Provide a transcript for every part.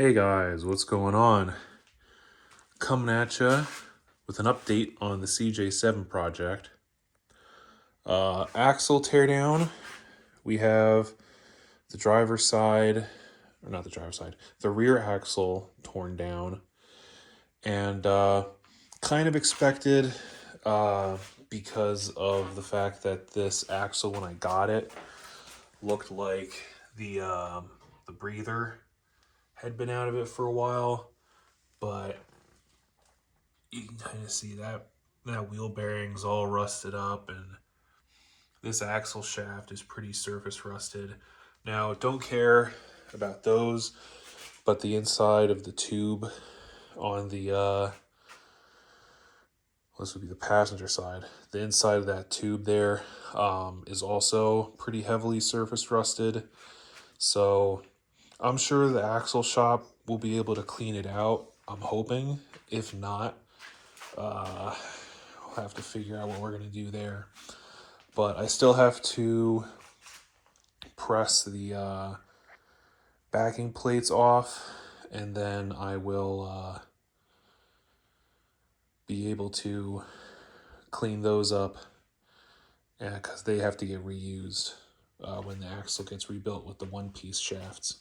Hey guys, what's going on? Coming at you with an update on the CJ7 project. Axle teardown. We have the driver's side, or not the driver's side, the rear axle torn down. And kind of expected because of the fact that this axle, when I got it, looked like the breather had been out of it for a while. But you can kind of see that wheel bearing's all rusted up, and this axle shaft is pretty surface rusted. Now, don't care about those, but the inside of the tube on the this would be the passenger side. The inside of that tube there is also pretty heavily surface rusted. So I'm sure the axle shop will be able to clean it out. I'm hoping. If not, we'll have to figure out what we're going to do there. But I still have to press the backing plates off, and then I will be able to clean those up because they have to get reused when the axle gets rebuilt with the one-piece shafts.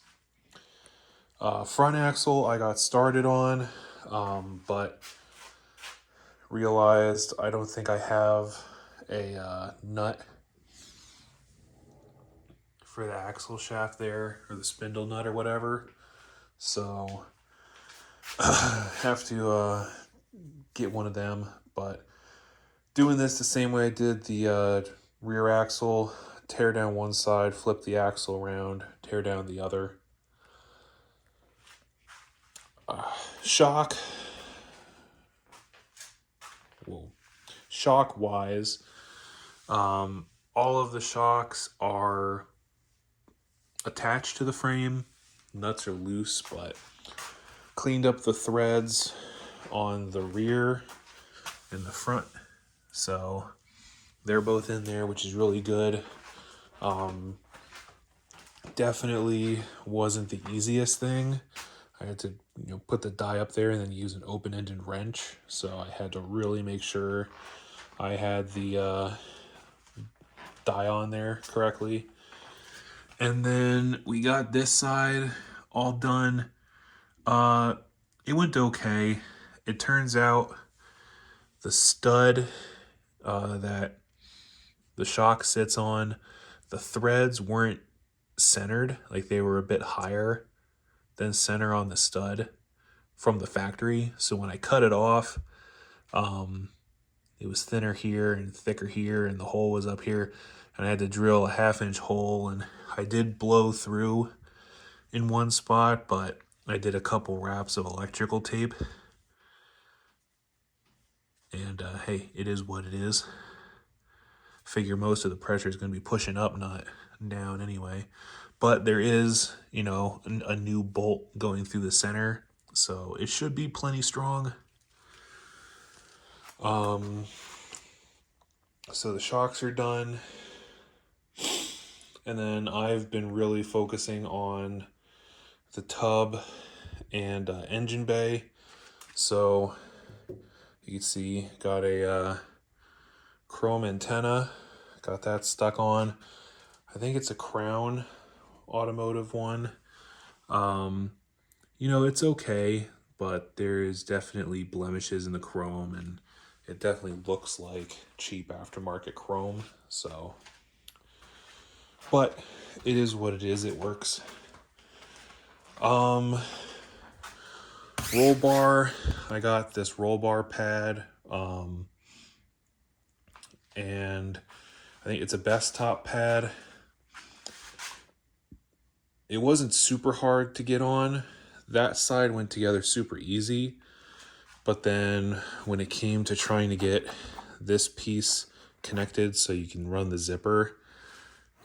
Front axle I got started on, but realized I don't think I have a nut for the axle shaft there, or the spindle nut or whatever. So have to get one of them. But doing this the same way I did the rear axle, tear down one side, flip the axle around, tear down the other. Shock wise, all of the shocks are attached to the frame. Nuts are loose, but cleaned up the threads on the rear and the front, so they're both in there, which is really good. Definitely wasn't the easiest thing. I had to put the die up there and then use an open-ended wrench, so I had to really make sure I had the die on there correctly. And then we got this side all done. It went okay. It turns out the stud that the shock sits on, the threads weren't centered, like they were a bit higher than center on the stud from the factory. So when I cut it off, it was thinner here and thicker here, and the hole was up here, and I had to drill a 1/2-inch hole, and I did blow through in one spot, but I did a couple wraps of electrical tape. And hey, it is what it is. Figure most of the pressure is going to be pushing up, not down anyway. But there is, a new bolt going through the center, so it should be plenty strong. So the shocks are done. And then I've been really focusing on the tub and engine bay. So you can see, got a chrome antenna, got that stuck on. I think it's a Crown automotive one. It's okay, but there is definitely blemishes in the chrome, and it definitely looks like cheap aftermarket chrome. So, but it is what it is. It works. Roll bar. I got this roll bar pad, and I think it's a best top pad. It wasn't super hard to get on. That side went together super easy. But then when it came to trying to get this piece connected so you can run the zipper,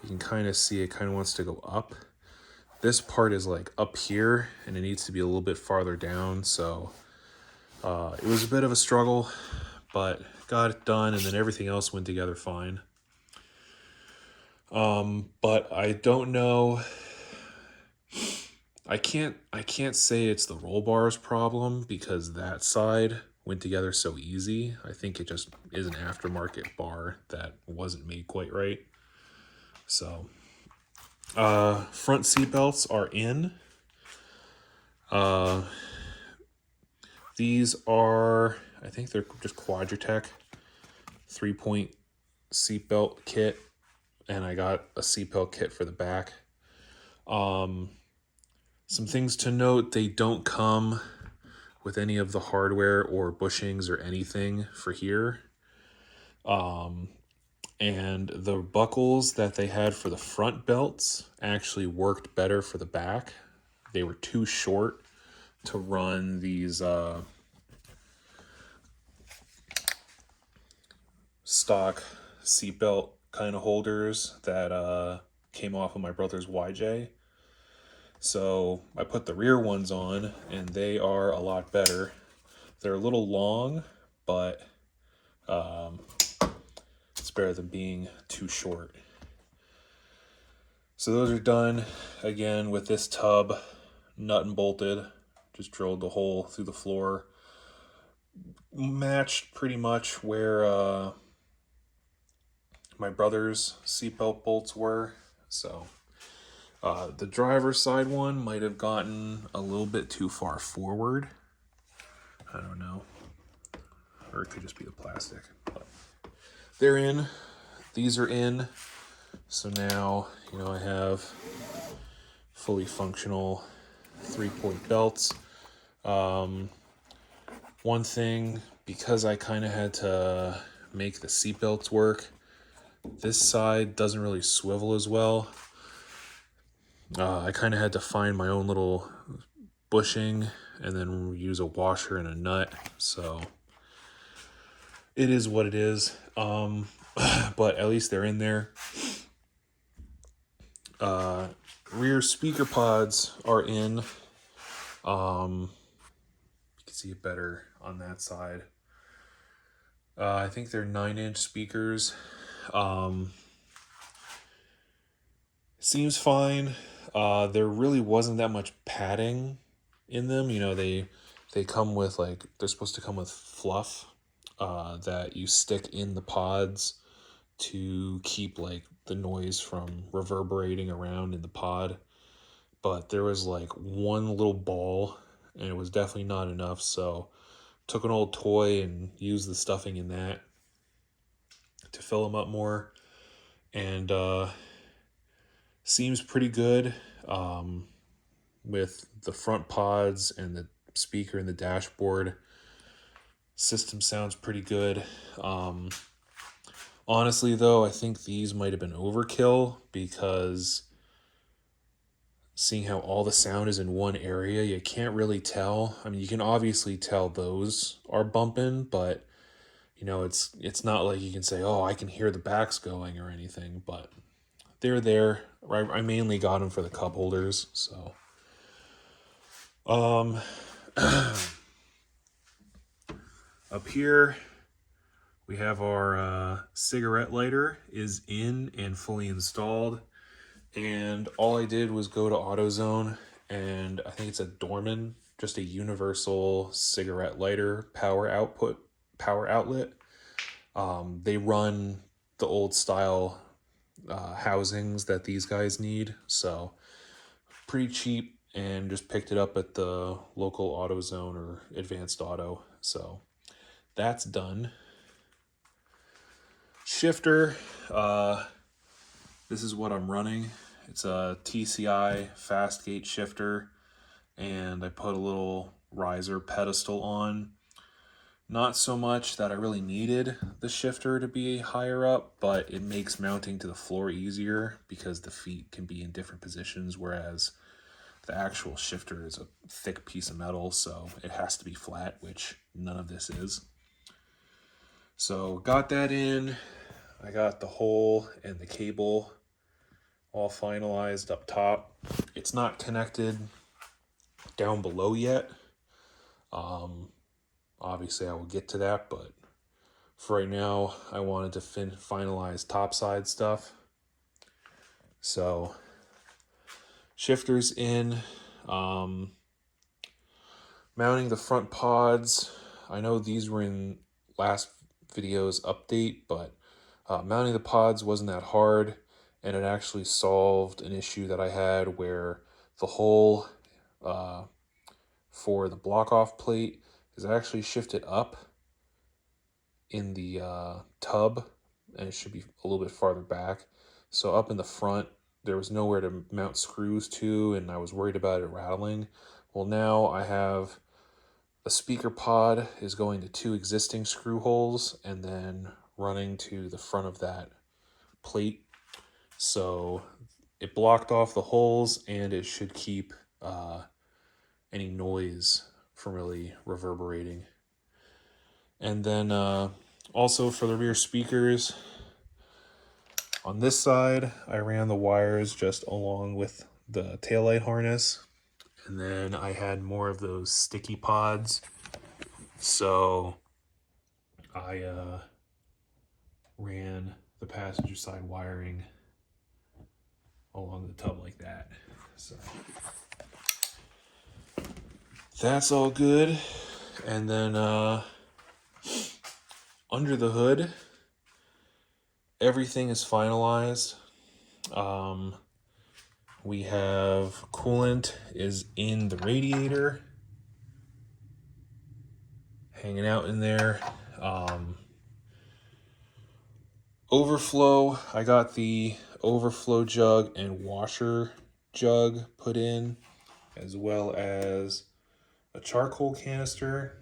you can kind of see it kind of wants to go up. This part is like up here, and it needs to be a little bit farther down. So it was a bit of a struggle, but got it done, and then everything else went together fine. But I don't know I can't say it's the roll bars problem because that side went together so easy. I think it just is an aftermarket bar that wasn't made quite right. So, front seat belts are in. These are, I think they're just Quadratech 3-point seatbelt kit, and I got a seatbelt kit for the back. Some things to note, they don't come with any of the hardware or bushings or anything for here. And the buckles that they had for the front belts actually worked better for the back. They were too short to run these stock seatbelt kind of holders that came off of my brother's YJ. So I put the rear ones on, and they are a lot better. They're a little long, but it's better than being too short. So those are done again with this tub, nut and bolted. Just drilled the hole through the floor. Matched pretty much where my brother's seatbelt bolts were. So the driver's side one might have gotten a little bit too far forward. I don't know. Or it could just be the plastic. But they're in. These are in. So now, I have fully functional 3-point belts. One thing, because I kind of had to make the seatbelts work, this side doesn't really swivel as well. I kind of had to find my own little bushing and then use a washer and a nut. So it is what it is. But at least they're in there. Rear speaker pods are in. You can see it better on that side. I think they're 9-inch speakers. Seems fine. There really wasn't that much padding in them. They come with they're supposed to come with fluff that you stick in the pods to keep the noise from reverberating around in the pod. But there was one little ball, and it was definitely not enough. So took an old toy and used the stuffing in that to fill them up more. And seems pretty good with the front pods and the speaker and the dashboard. System sounds pretty good. Honestly, though, I think these might have been overkill because seeing how all the sound is in one area, you can't really tell. I mean, you can obviously tell those are bumping, but it's not like you can say, oh, I can hear the backs going or anything, but they're there. I mainly got them for the cup holders, so. Up here, we have our cigarette lighter is in and fully installed. And all I did was go to AutoZone, and I think it's a Dorman, just a universal cigarette lighter power outlet. They run the old style housings that these guys need, so pretty cheap, and just picked it up at the local AutoZone or Advanced Auto. So that's done. Shifter, this is what I'm running. It's a TCI fast gate shifter, and I put a little riser pedestal on. Not so much that I really needed the shifter to be higher up, but it makes mounting to the floor easier because the feet can be in different positions, whereas the actual shifter is a thick piece of metal, so it has to be flat, which none of this is. So got that in. I got the hole and the cable all finalized up top. It's not connected down below yet. Obviously I will get to that, but for right now I wanted to finalize topside stuff. So shifters in. Mounting the front pods. I know these were in last video's update, but mounting the pods wasn't that hard, and it actually solved an issue that I had where the hole for the block off plate is actually shifted up in the tub, and it should be a little bit farther back. So up in the front, there was nowhere to mount screws to, and I was worried about it rattling. Well, now I have a speaker pod is going to 2 existing screw holes and then running to the front of that plate. So it blocked off the holes, and it should keep any noise from really reverberating. And then also for the rear speakers, on this side, I ran the wires just along with the taillight harness. And then I had more of those sticky pods. So I ran the passenger side wiring along the tub like that. So that's all good. And then under the hood, everything is finalized. We have coolant is in the radiator, hanging out in there. Overflow, I got the overflow jug and washer jug put in, as well as a charcoal canister.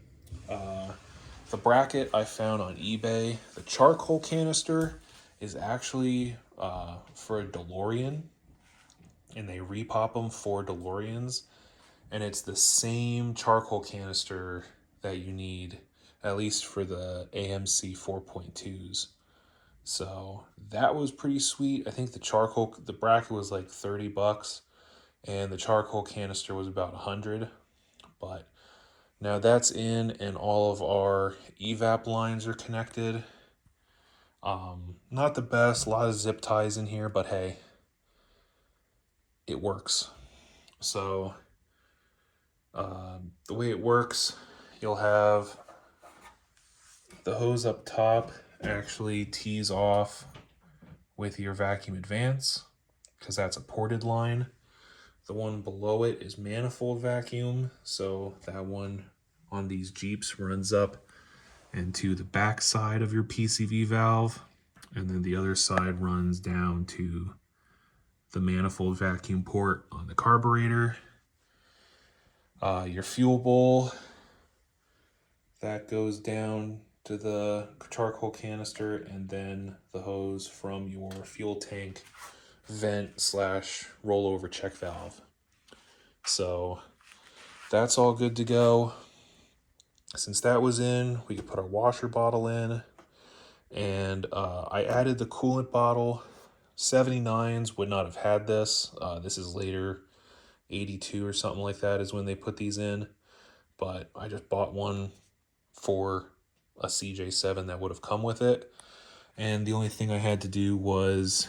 The bracket I found on eBay. The charcoal canister is actually for a DeLorean, and they repop them for DeLoreans, and it's the same charcoal canister that you need, at least for the AMC 4.2s. So that was pretty sweet. I think the bracket was like $30, and the charcoal canister was about 100. But now that's in, and all of our evap lines are connected. Not the best, a lot of zip ties in here, but hey, it works. So the way it works, you'll have the hose up top actually tees off with your vacuum advance, because that's a ported line. The one below it is manifold vacuum, so that one on these Jeeps runs up into the back side of your PCV valve, and then the other side runs down to the manifold vacuum port on the carburetor. Your fuel bowl, that goes down to the charcoal canister, and then the hose from your fuel tank vent / rollover check valve. So that's all good to go. Since that was in, we could put our washer bottle in, and I added the coolant bottle. 79s would not have had this. This is later, 82 or something like that is when they put these in, but I just bought one for a CJ7 that would have come with it, and the only thing I had to do was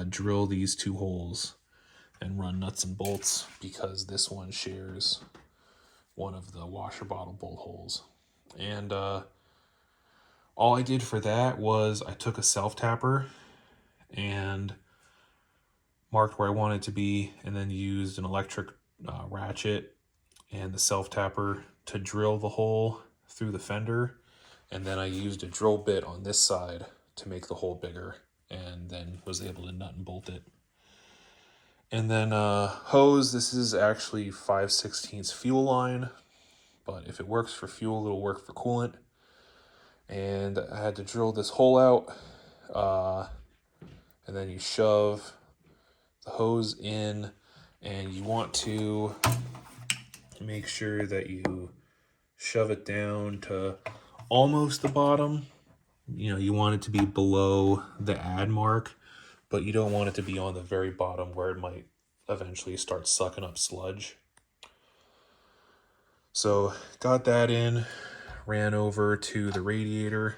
drill these 2 holes and run nuts and bolts, because this one shares one of the washer bottle bolt holes. And all I did for that was I took a self-tapper and marked where I wanted it to be, and then used an electric ratchet and the self-tapper to drill the hole through the fender, and then I used a drill bit on this side to make the hole bigger, and then was able to nut and bolt it. And then hose, this is actually 5/16 fuel line, but if it works for fuel, it'll work for coolant. And I had to drill this hole out, and then you shove the hose in, and you want to make sure that you shove it down to almost the bottom. You know, you want it to be below the add mark, but you don't want it to be on the very bottom where it might eventually start sucking up sludge. So got that in, ran over to the radiator,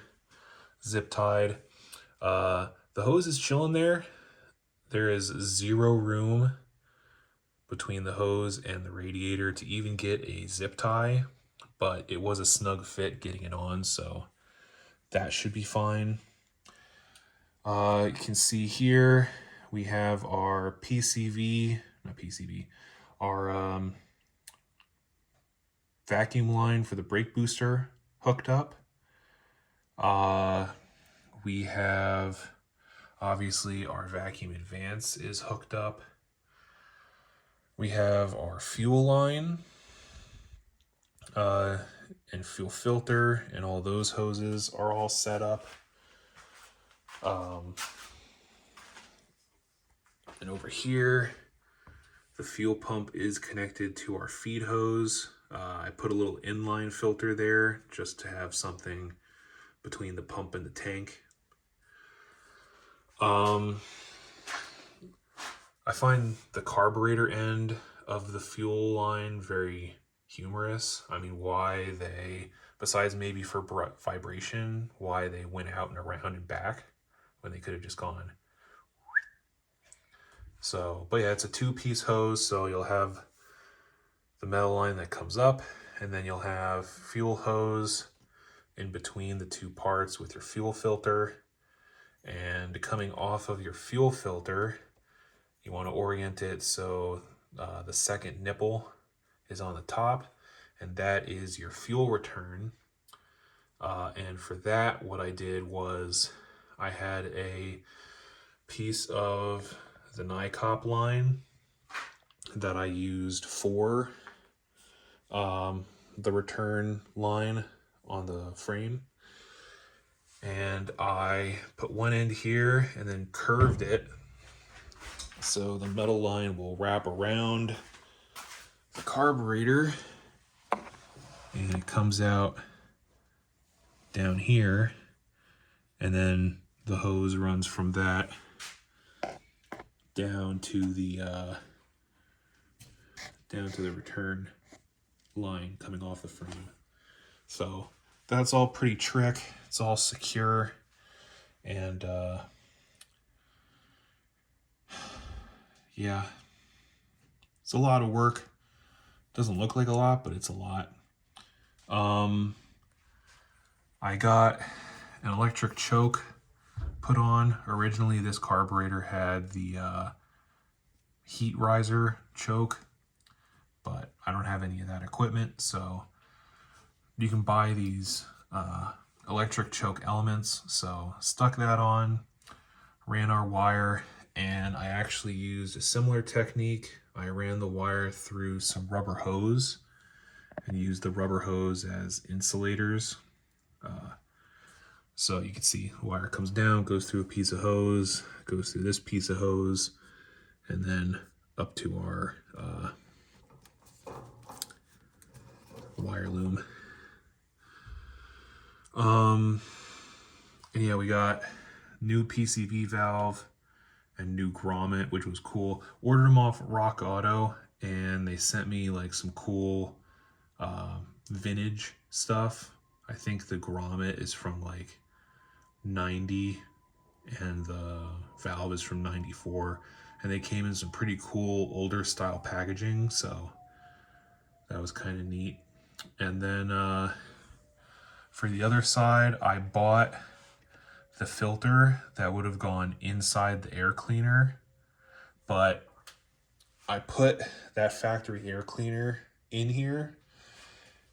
zip tied. The hose is chilling there. There is zero room between the hose and the radiator to even get a zip tie, but it was a snug fit getting it on, so that should be fine. You can see here we have our our vacuum line for the brake booster hooked up. We have obviously our vacuum advance is hooked up. We have our fuel line and fuel filter, and all those hoses are all set up. And over here, the fuel pump is connected to our feed hose. I put a little inline filter there just to have something between the pump and the tank. I find the carburetor end of the fuel line very humorous. I mean, why they, besides maybe for vibration, why they went out and around and back when they could have just gone. So, but yeah, it's a 2-piece hose, so you'll have the metal line that comes up, and then you'll have fuel hose in between the 2 parts with your fuel filter. And coming off of your fuel filter, you want to orient it so the second nipple is on the top, and that is your fuel return. And for that, what I did was I had a piece of the NICOP line that I used for the return line on the frame. And I put one end here and then curved it so the metal line will wrap around the carburetor, and it comes out down here, and then the hose runs from that down to the return line coming off the frame. So that's all pretty trick. It's all secure, and yeah, it's a lot of work. Doesn't look like a lot, but it's a lot. I got an electric choke put on. Originally, this carburetor had the heat riser choke, but I don't have any of that equipment, so you can buy these electric choke elements. So stuck that on, ran our wire, and I actually used a similar technique. I ran the wire through some rubber hose and used the rubber hose as insulators. So you can see the wire comes down, goes through a piece of hose, goes through this piece of hose, and then up to our wire loom. And yeah, we got new PCV valve and new grommet, which was cool. Ordered them off Rock Auto, and they sent me like some cool vintage stuff. I think the grommet is from like 90 and the valve is from 94, and they came in some pretty cool older style packaging, so that was kind of neat. And then for the other side, I bought the filter that would have gone inside the air cleaner, but I put that factory air cleaner in here,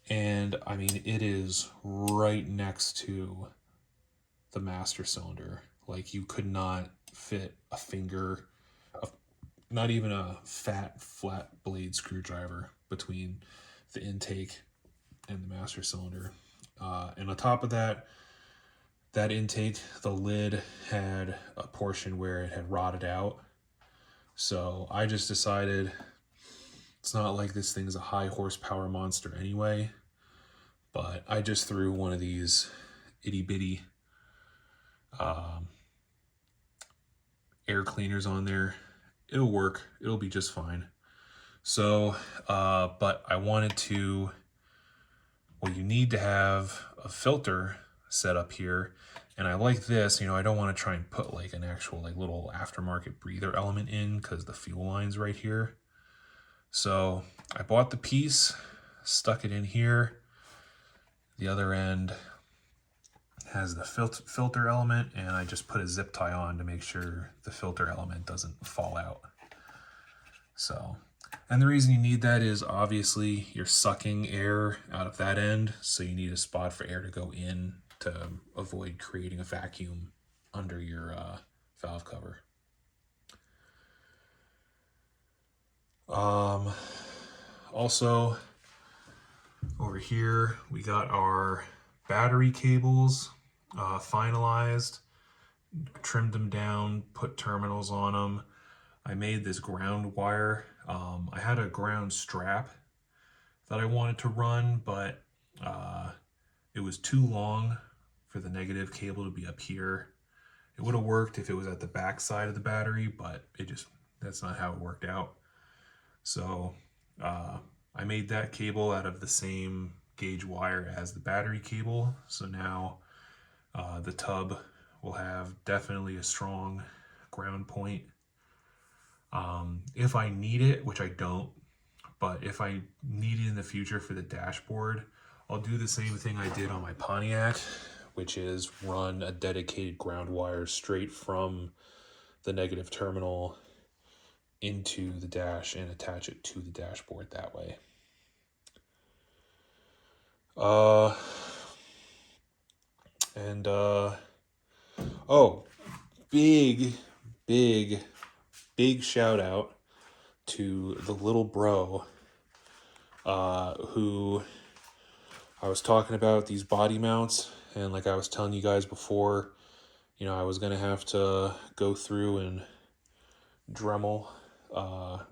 and I mean, it is right next to the master cylinder. Like, you could not fit a finger, not even a fat flat blade screwdriver between the intake and the master cylinder. And on top of that, that intake, the lid had a portion where it had rotted out. So I just decided, it's not like this thing's a high horsepower monster anyway, but I just threw one of these itty bitty air cleaners on there. It'll work. It'll be just fine. So, but I wanted to, well, you need to have a filter set up here. And I like this, you know, I don't want to try and put like an actual like little aftermarket breather element in because the fuel line's right here. So I bought the piece, stuck it in here. The other end has the filter element, and I just put a zip tie on to make sure the filter element doesn't fall out. So, and the reason you need that is obviously you're sucking air out of that end, so you need a spot for air to go in to avoid creating a vacuum under your valve cover. Also, over here we got our battery cables finalized, trimmed them down, put terminals on them. I made this ground wire. I had a ground strap that I wanted to run, but it was too long for the negative cable to be up here. It would have worked if it was at the back side of the battery, but that's not how it worked out. So I made that cable out of the same gauge wire as the battery cable. So now the tub will have definitely a strong ground point. If I need it, which I don't, but if I need it in the future for the dashboard, I'll do the same thing I did on my Pontiac, which is run a dedicated ground wire straight from the negative terminal into the dash and attach it to the dashboard that way. Oh, big shout out to the little bro who I was talking about these body mounts, and like I was telling you guys before, you know, I was gonna have to go through and Dremel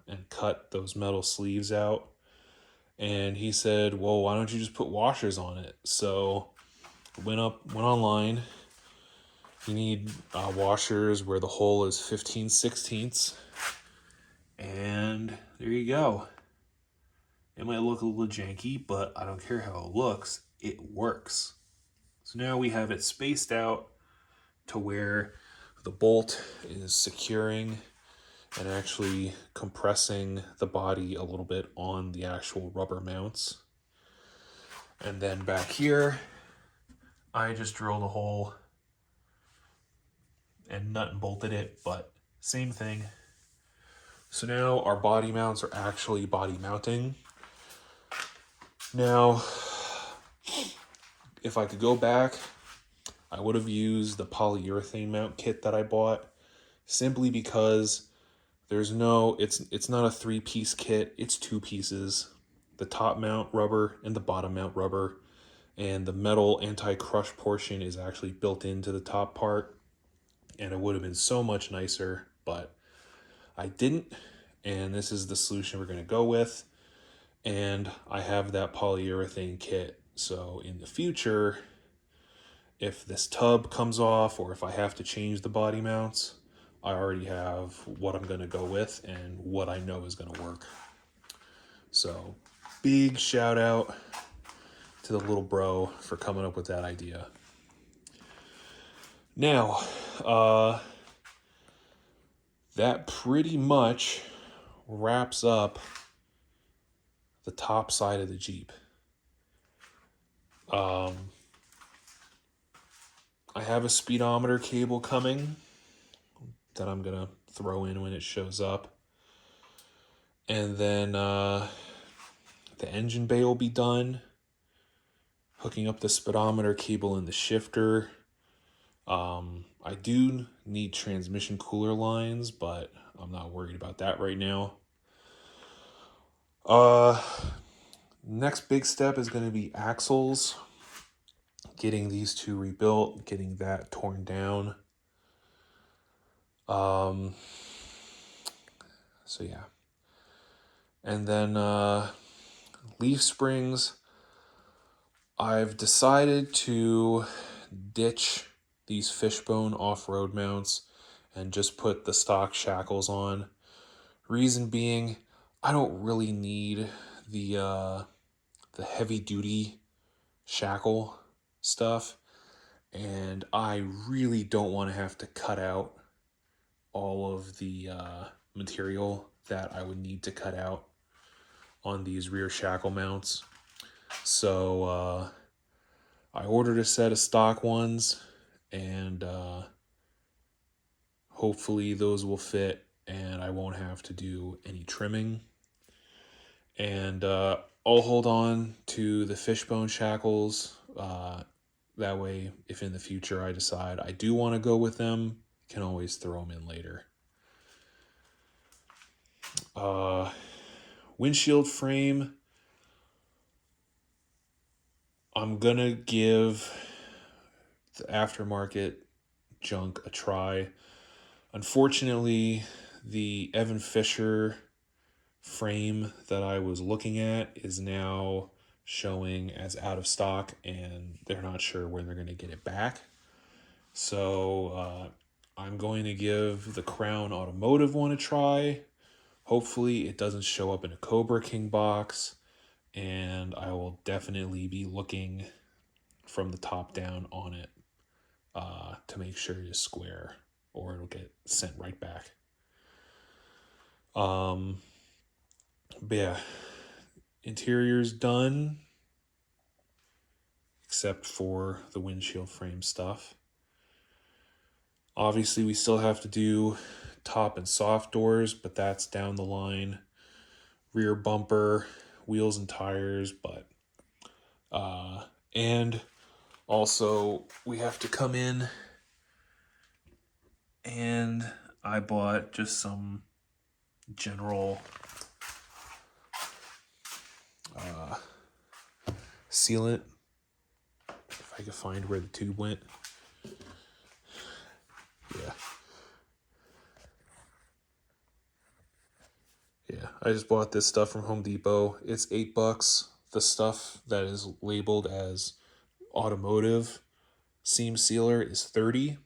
and cut those metal sleeves out. And he said, well, why don't you just put washers on it? So went online. You need washers where the hole is 15/16. And there you go. It might look a little janky, but I don't care how it looks. It works. So now we have it spaced out to where the bolt is securing and actually compressing the body a little bit on the actual rubber mounts. And then back here, I just drilled a hole and nut and bolted it, but same thing. So now our body mounts are actually body mounting. Now, if I could go back, I would have used the polyurethane mount kit that I bought, simply because it's not a 3-piece kit, it's 2 pieces. The top mount rubber and the bottom mount rubber, and the metal anti-crush portion is actually built into the top part, and it would have been so much nicer, but I didn't, and this is the solution we're going to go with. And I have that polyurethane kit, so in the future, if this tub comes off or if I have to change the body mounts, I already have what I'm going to go with and what I know is going to work. So big shout out to the little bro for coming up with that idea. Now, that pretty much wraps up the top side of the Jeep. I have a speedometer cable coming that I'm going to throw in when it shows up. And then the engine bay will be done. Hooking up the speedometer cable in the shifter. I do need transmission cooler lines, but I'm not worried about that right now. Next big step is going to be axles. Getting these two rebuilt, getting that torn down. So yeah. And then leaf springs. I've decided to ditch these fishbone off-road mounts and just put the stock shackles on. Reason being, I don't really need the heavy-duty shackle stuff, and I really don't want to have to cut out all of the material that I would need to cut out. on these rear shackle mounts. So I ordered a set of stock ones, and hopefully those will fit and I won't have to do any trimming. And I'll hold on to the fishbone shackles. That way, if in the future I decide I do want to go with them, I can always throw them in later. Windshield frame, I'm gonna give the aftermarket junk a try. Unfortunately, the Evan Fisher frame that I was looking at is now showing as out of stock, and they're not sure when they're going to get it back. So I'm going to give the Crown Automotive one a try. Hopefully it doesn't show up in a Cobra King box, and I will definitely be looking from the top down on it to make sure it is square, or it'll get sent right back. But yeah, interior's done, except for the windshield frame stuff. Obviously, we still have to do top and soft doors, but that's down the line. Rear bumper, wheels and tires, but and also we have to come in, and I bought just some general sealant, if I could find where the tube went. Yeah, I just bought this stuff from Home Depot. It's $8. The stuff that is labeled as automotive seam sealer is $30,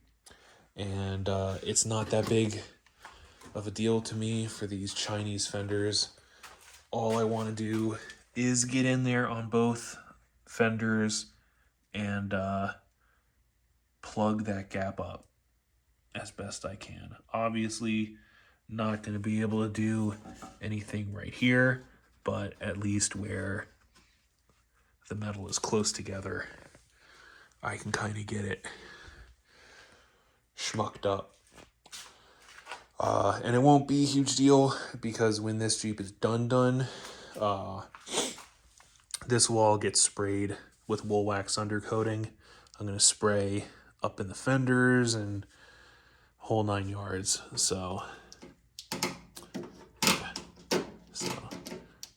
and it's not that big of a deal to me for these Chinese fenders. All I want to do is get in there on both fenders and plug that gap up as best I can. Obviously, not going to be able to do anything right here, but at least where the metal is close together, I can kind of get it schmucked up. And it won't be a huge deal, because when this Jeep is done, this will all get sprayed with wool wax undercoating. I'm going to spray up in the fenders and whole 9 yards. So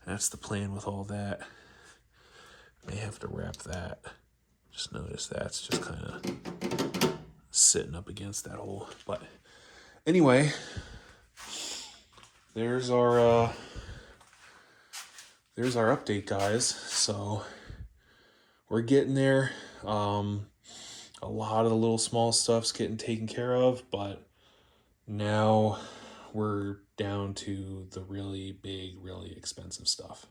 that's the plan with all that. May have to wrap that. Just notice that's just kind of sitting up against that hole. But anyway, there's our update, guys. So we're getting there. A lot of the little small stuff's getting taken care of, but now we're down to the really big, really expensive stuff.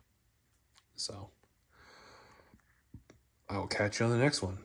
So I will catch you on the next one.